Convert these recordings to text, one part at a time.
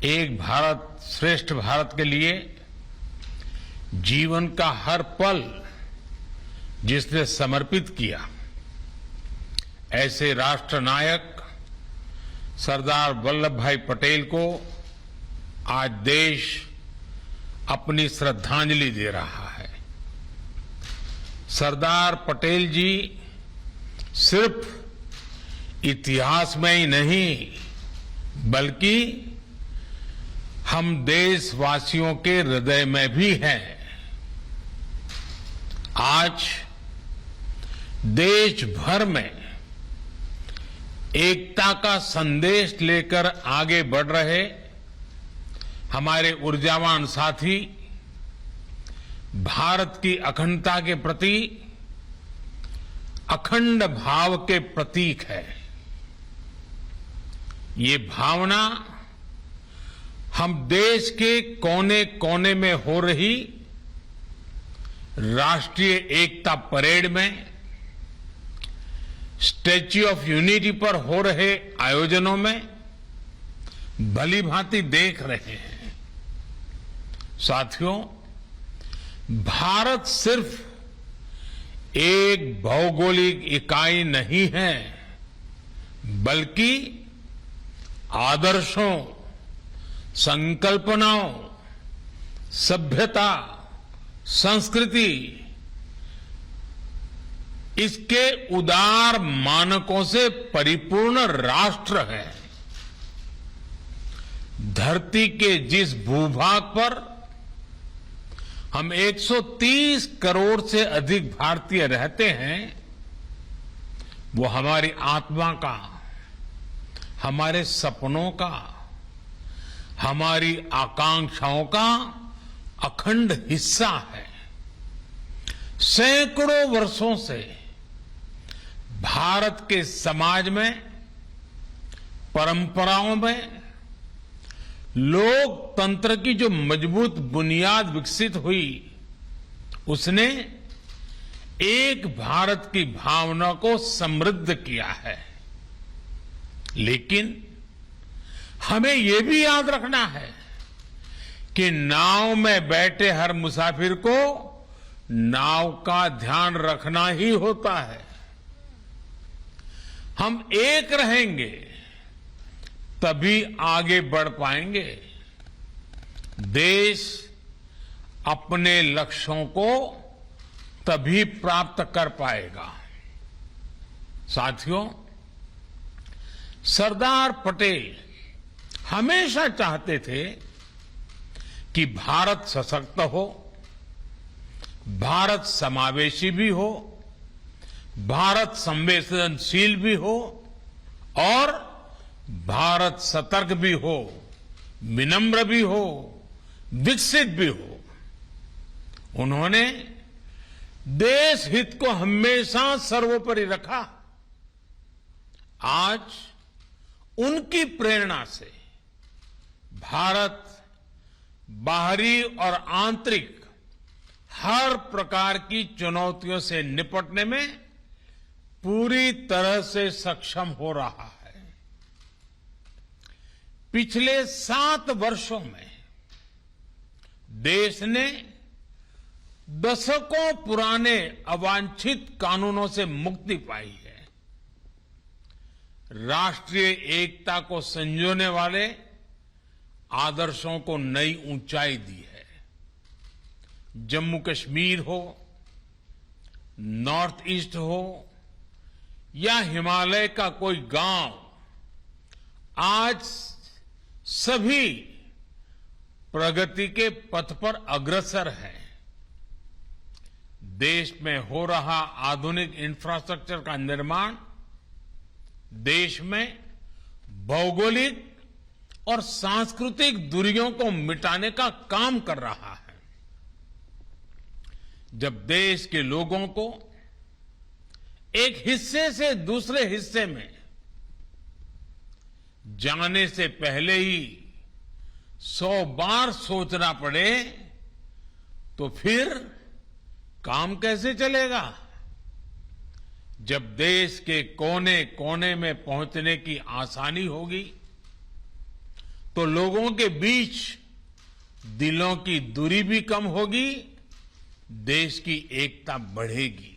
एक भारत श्रेष्ठ भारत के लिए जीवन का हर पल जिसने समर्पित किया, ऐसे राष्ट्र नायक सरदार वल्लभ भाई पटेल को आज देश अपनी श्रद्धांजलि दे रहा है। सरदार पटेल जी सिर्फ इतिहास में ही नहीं बल्कि हम देशवासियों के हृदय में भी हैं। आज देश भर में एकता का संदेश लेकर आगे बढ़ रहे हमारे ऊर्जावान साथी भारत की अखंडता के प्रति अखंड भाव के प्रतीक है। ये भावना हम देश के कोने कोने में हो रही राष्ट्रीय एकता परेड में, स्टैच्यू ऑफ यूनिटी पर हो रहे आयोजनों में भली भांति देख रहे हैं। साथियों, भारत सिर्फ एक भौगोलिक इकाई नहीं है बल्कि आदर्शों, संकल्पनाओं, सभ्यता, संस्कृति, इसके उदार मानकों से परिपूर्ण राष्ट्र है। धरती के जिस भूभाग पर हम 130 करोड़ से अधिक भारतीय रहते हैं, वो हमारी आत्मा का, हमारे सपनों का, हमारी आकांक्षाओं का अखंड हिस्सा है। सैकड़ों वर्षों से भारत के समाज में, परंपराओं में लोकतंत्र की जो मजबूत बुनियाद विकसित हुई, उसने एक भारत की भावना को समृद्ध किया है। लेकिन हमें यह भी याद रखना है कि नाव में बैठे हर मुसाफिर को नाव का ध्यान रखना ही होता है। हम एक रहेंगे तभी आगे बढ़ पाएंगे। देश अपने लक्ष्यों को तभी प्राप्त कर पाएगा। साथियों, सरदार पटेल हमेशा चाहते थे कि भारत सशक्त हो, भारत समावेशी भी हो, भारत संवेदनशील भी हो और भारत सतर्क भी हो, विनम्र भी हो, विकसित भी हो। उन्होंने देश हित को हमेशा सर्वोपरि रखा। आज उनकी प्रेरणा से भारत बाहरी और आंतरिक हर प्रकार की चुनौतियों से निपटने में पूरी तरह से सक्षम हो रहा है। पिछले 7 वर्षों में देश ने दशकों पुराने अवांछित कानूनों से मुक्ति पाई है। राष्ट्रीय एकता को संजोने वाले आदर्शों को नई ऊंचाई दी है। जम्मू कश्मीर हो, नॉर्थ ईस्ट हो या हिमालय का कोई गांव, आज सभी प्रगति के पथ पर अग्रसर है। देश में हो रहा आधुनिक इंफ्रास्ट्रक्चर का निर्माण देश में भौगोलिक और सांस्कृतिक दूरियों को मिटाने का काम कर रहा है। जब देश के लोगों को एक हिस्से से दूसरे हिस्से में जाने से पहले ही 100 बार सोचना पड़े तो फिर काम कैसे चलेगा। जब देश के कोने कोने में पहुंचने की आसानी होगी तो लोगों के बीच दिलों की दूरी भी कम होगी, देश की एकता बढ़ेगी।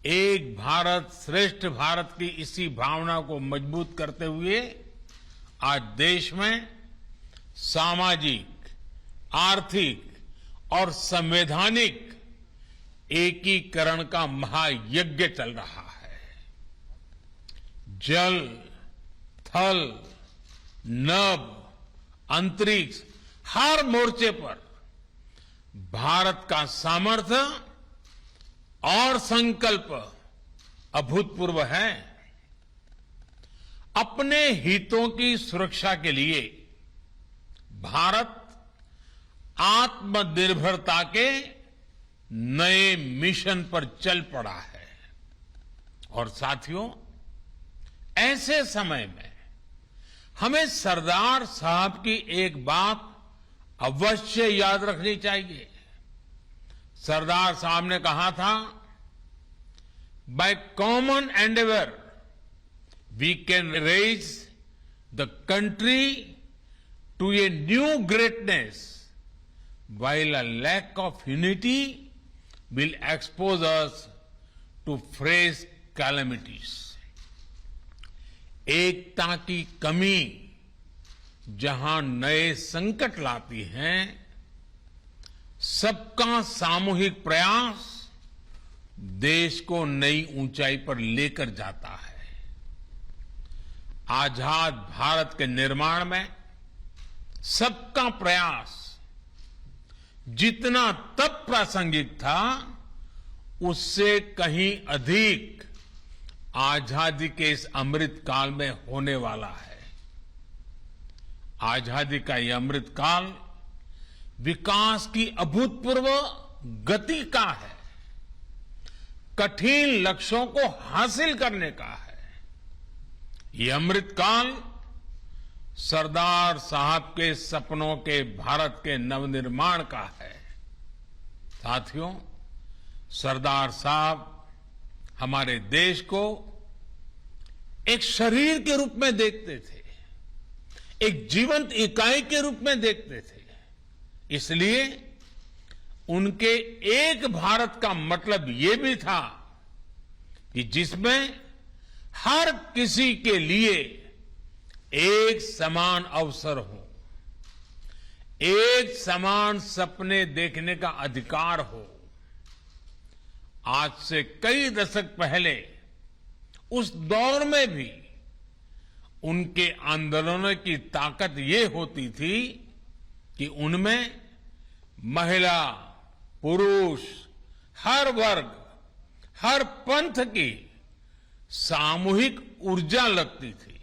एक भारत श्रेष्ठ भारत की इसी भावना को मजबूत करते हुए आज देश में सामाजिक, आर्थिक और संवैधानिक एकीकरण का महायज्ञ चल रहा है। जल, थल, नभ, अंतरिक्ष, हर मोर्चे पर भारत का सामर्थ्य और संकल्प अभूतपूर्व है। अपने हितों की सुरक्षा के लिए भारत आत्मनिर्भरता के नए मिशन पर चल पड़ा है। और साथियों, ऐसे समय में हमें सरदार साहब की एक बात अवश्य याद रखनी चाहिए। सरदार साहब ने कहा था, by common endeavour we can raise the country to a new greatness, while a lack of unity will expose us to fresh calamities. एकता की कमी जहां नए संकट लाती है, सबका सामूहिक प्रयास देश को नई ऊंचाई पर लेकर जाता है। आजाद भारत के निर्माण में सबका प्रयास जितना तब प्रासंगिक था, उससे कहीं अधिक आजादी के इस अमृत काल में होने वाला है। आजादी का यह अमृत काल विकास की अभूतपूर्व गति का है, कठिन लक्ष्यों को हासिल करने का है। यह अमृत काल सरदार साहब के सपनों के भारत के नवनिर्माण का है। साथियों, सरदार साहब हमारे देश को एक शरीर के रूप में देखते थे, एक जीवंत इकाई के रूप में देखते थे। इसलिए उनके एक भारत का मतलब ये भी था कि जिसमें हर किसी के लिए एक समान अवसर हो, एक समान सपने देखने का अधिकार हो। आज से कई दशक पहले उस दौर में भी उनके आंदोलनों की ताकत ये होती थी कि उनमें महिला, पुरुष, हर वर्ग, हर पंथ की सामूहिक ऊर्जा लगती थी।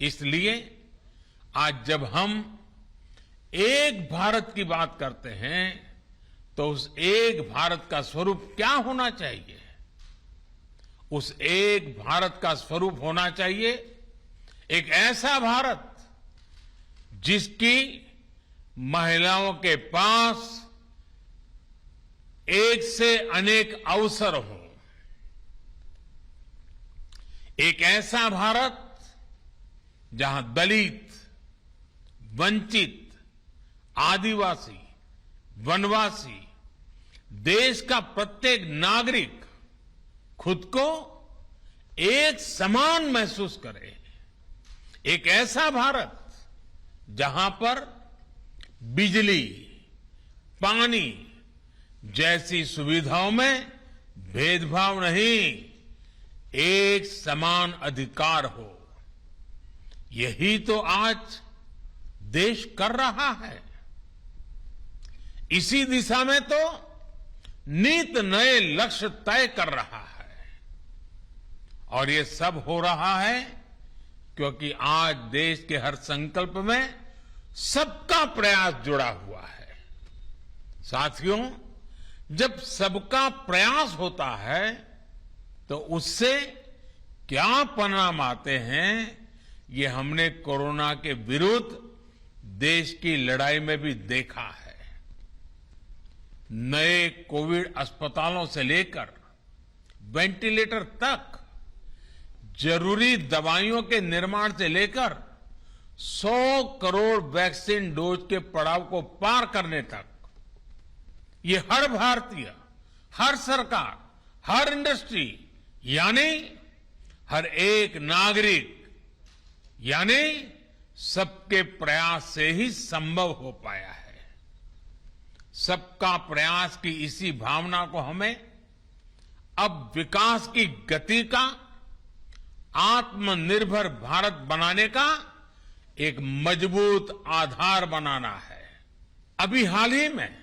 इसलिए आज जब हम एक भारत की बात करते हैं, तो उस एक भारत का स्वरूप क्या होना चाहिए? उस एक भारत का स्वरूप होना चाहिए एक ऐसा भारत जिसकी महिलाओं के पास एक से अनेक अवसर हो, एक ऐसा भारत जहां दलित, वंचित, आदिवासी, वनवासी, देश का प्रत्येक नागरिक खुद को एक समान महसूस करे। एक ऐसा भारत जहां पर बिजली, पानी जैसी सुविधाओं में भेदभाव नहीं, एक समान अधिकार हो। यही तो आज देश कर रहा है। इसी दिशा में तो नित नए लक्ष्य तय कर रहा है। और ये सब हो रहा है क्योंकि आज देश के हर संकल्प में सबका प्रयास जुड़ा हुआ है। साथियों, जब सबका प्रयास होता है तो उससे क्या परिणाम आते हैं, ये हमने कोरोना के विरुद्ध देश की लड़ाई में भी देखा है। नए कोविड अस्पतालों से लेकर वेंटिलेटर तक, जरूरी दवाइयों के निर्माण से लेकर 100 करोड़ वैक्सीन डोज के पड़ाव को पार करने तक ये हर भारतीय, हर सरकार, हर इंडस्ट्री यानी हर एक नागरिक यानी सबके प्रयास से ही संभव हो पाया है। सबका प्रयास की इसी भावना को हमें अब विकास की गति का, आत्मनिर्भर भारत बनाने का एक मजबूत आधार बनाना है। अभी हाल ही में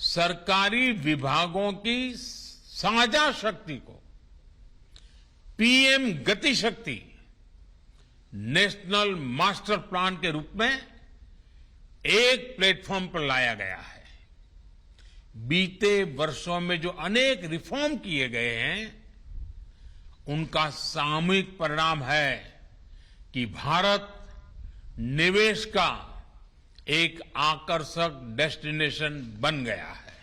सरकारी विभागों की साझा शक्ति को पीएम गति शक्ति नेशनल मास्टर प्लान के रूप में एक प्लेटफॉर्म पर लाया गया है। बीते वर्षों में जो अनेक रिफॉर्म किए गए हैं, उनका सामूहिक परिणाम है कि भारत निवेश का एक आकर्षक डेस्टिनेशन बन गया है।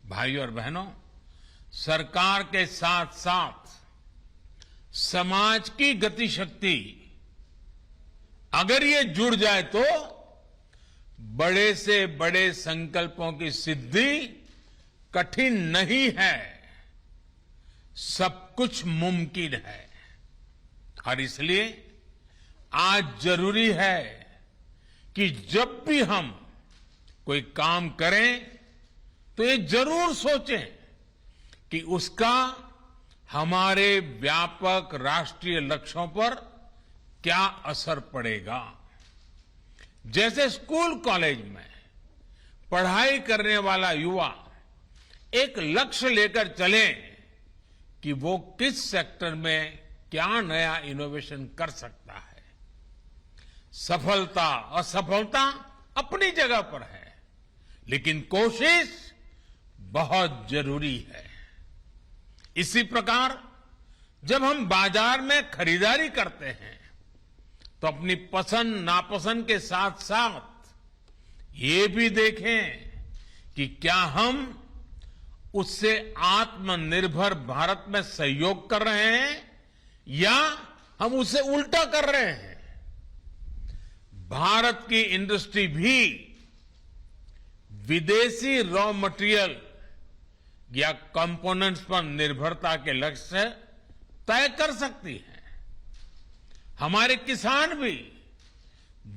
भाइयों और बहनों, सरकार के साथ साथ समाज की गति शक्ति अगर ये जुड़ जाए तो बड़े से बड़े संकल्पों की सिद्धि कठिन नहीं है, सब कुछ मुमकिन है। और इसलिए आज जरूरी है कि जब भी हम कोई काम करें तो ये जरूर सोचें कि उसका हमारे व्यापक राष्ट्रीय लक्ष्यों पर क्या असर पड़ेगा। जैसे स्कूल कॉलेज में पढ़ाई करने वाला युवा एक लक्ष्य लेकर चले कि वो किस सेक्टर में क्या नया इनोवेशन कर सकता है। सफलता असफलता अपनी जगह पर है, लेकिन कोशिश बहुत जरूरी है। इसी प्रकार जब हम बाजार में खरीदारी करते हैं तो अपनी पसंद नापसंद के साथ साथ ये भी देखें कि क्या हम उससे आत्मनिर्भर भारत में सहयोग कर रहे हैं या हम उसे उल्टा कर रहे हैं। भारत की इंडस्ट्री भी विदेशी रॉ मटेरियल या कंपोनेंट्स पर निर्भरता के लक्ष्य तय कर सकती है। हमारे किसान भी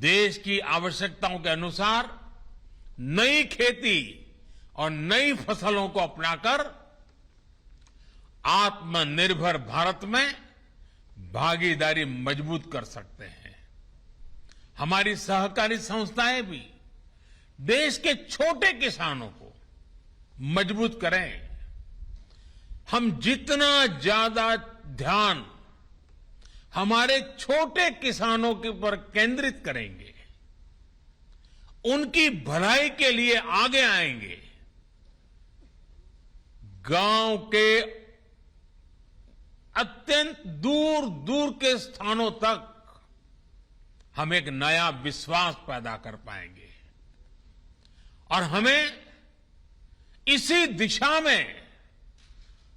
देश की आवश्यकताओं के अनुसार नई खेती और नई फसलों को अपनाकर आत्मनिर्भर भारत में भागीदारी मजबूत कर सकते हैं। हमारी सहकारी संस्थाएं भी देश के छोटे किसानों को मजबूत करें। हम जितना ज्यादा ध्यान हमारे छोटे किसानों के ऊपर केंद्रित करेंगे, उनकी भलाई के लिए आगे आएंगे, गांव के अत्यंत दूर दूर के स्थानों तक हम एक नया विश्वास पैदा कर पाएंगे। और हमें इसी दिशा में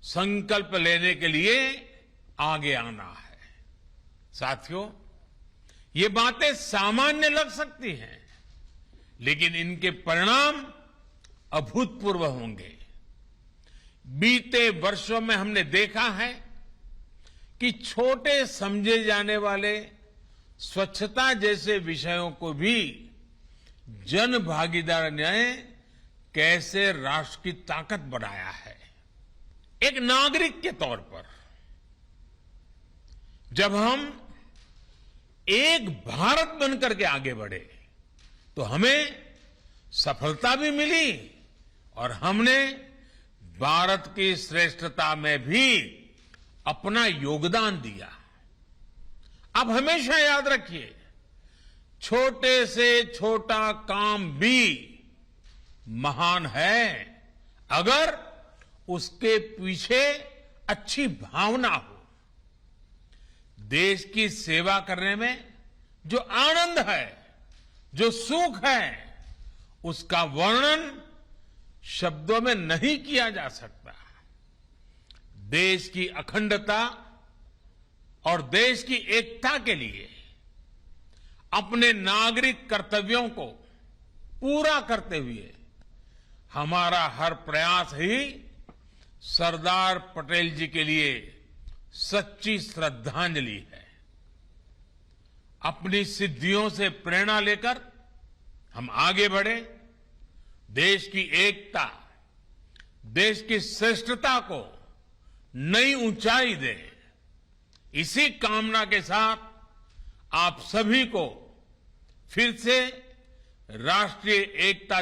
संकल्प लेने के लिए आगे आना है। साथियों, ये बातें सामान्य लग सकती हैं, लेकिन इनके परिणाम अभूतपूर्व होंगे। बीते वर्षों में हमने देखा है कि छोटे समझे जाने वाले स्वच्छता जैसे विषयों को भी जन भागीदारी ने कैसे राष्ट्र की ताकत बनाया है। एक नागरिक के तौर पर जब हम एक भारत बनकर के आगे बढ़े तो हमें सफलता भी मिली और हमने भारत की श्रेष्ठता में भी अपना योगदान दिया। अब हमेशा याद रखिए, छोटे से छोटा काम भी महान है अगर उसके पीछे अच्छी भावना हो। देश की सेवा करने में जो आनंद है, जो सुख है, उसका वर्णन शब्दों में नहीं किया जा सकता। देश की अखंडता और देश की एकता के लिए अपने नागरिक कर्तव्यों को पूरा करते हुए हमारा हर प्रयास ही सरदार पटेल जी के लिए सच्ची श्रद्धांजलि है। अपनी सिद्धियों से प्रेरणा लेकर हम आगे बढ़े, देश की एकता, देश की श्रेष्ठता को नई ऊंचाई दे, इसी कामना के साथ आप सभी को फिर से राष्ट्रीय एकता